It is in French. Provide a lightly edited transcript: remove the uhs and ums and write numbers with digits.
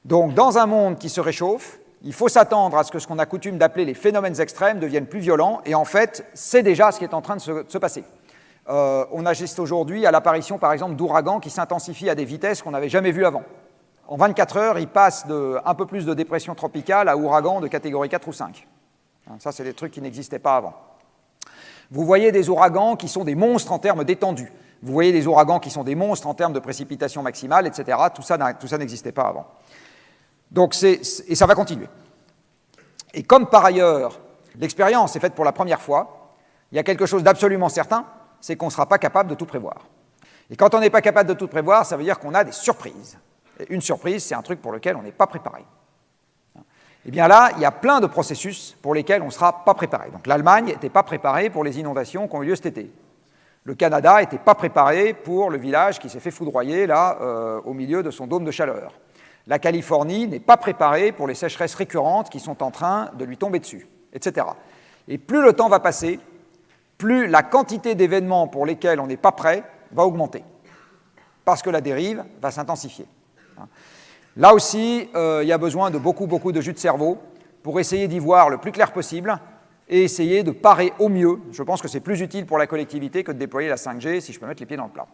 Donc, dans un monde qui se réchauffe, il faut s'attendre à ce que ce qu'on a coutume d'appeler les phénomènes extrêmes deviennent plus violents, et en fait, c'est déjà ce qui est en train de se passer. On assiste aujourd'hui à l'apparition, par exemple, d'ouragans qui s'intensifient à des vitesses qu'on n'avait jamais vues avant. En 24 heures, ils passent de un peu plus de dépression tropicale à ouragans de catégorie 4 ou 5. Ça, c'est des trucs qui n'existaient pas avant. Vous voyez des ouragans qui sont des monstres en termes d'étendue. Vous voyez des ouragans qui sont des monstres en termes de précipitation maximale, etc. Tout ça n'existait pas avant. Donc et ça va continuer. Et comme par ailleurs, l'expérience est faite pour la première fois, il y a quelque chose d'absolument certain, c'est qu'on ne sera pas capable de tout prévoir. Et quand on n'est pas capable de tout prévoir, ça veut dire qu'on a des surprises. Et une surprise, c'est un truc pour lequel on n'est pas préparé. Et bien là, il y a plein de processus pour lesquels on ne sera pas préparé. Donc l'Allemagne n'était pas préparée pour les inondations qui ont eu lieu cet été. Le Canada n'était pas préparé pour le village qui s'est fait foudroyer là, au milieu de son dôme de chaleur. La Californie n'est pas préparée pour les sécheresses récurrentes qui sont en train de lui tomber dessus, etc. Et plus le temps va passer, plus la quantité d'événements pour lesquels on n'est pas prêt va augmenter, parce que la dérive va s'intensifier. Là aussi, il y a besoin de beaucoup de jus de cerveau pour essayer d'y voir le plus clair possible et essayer de parer au mieux. Je pense que c'est plus utile pour la collectivité que de déployer la 5G, si je peux mettre les pieds dans le plat.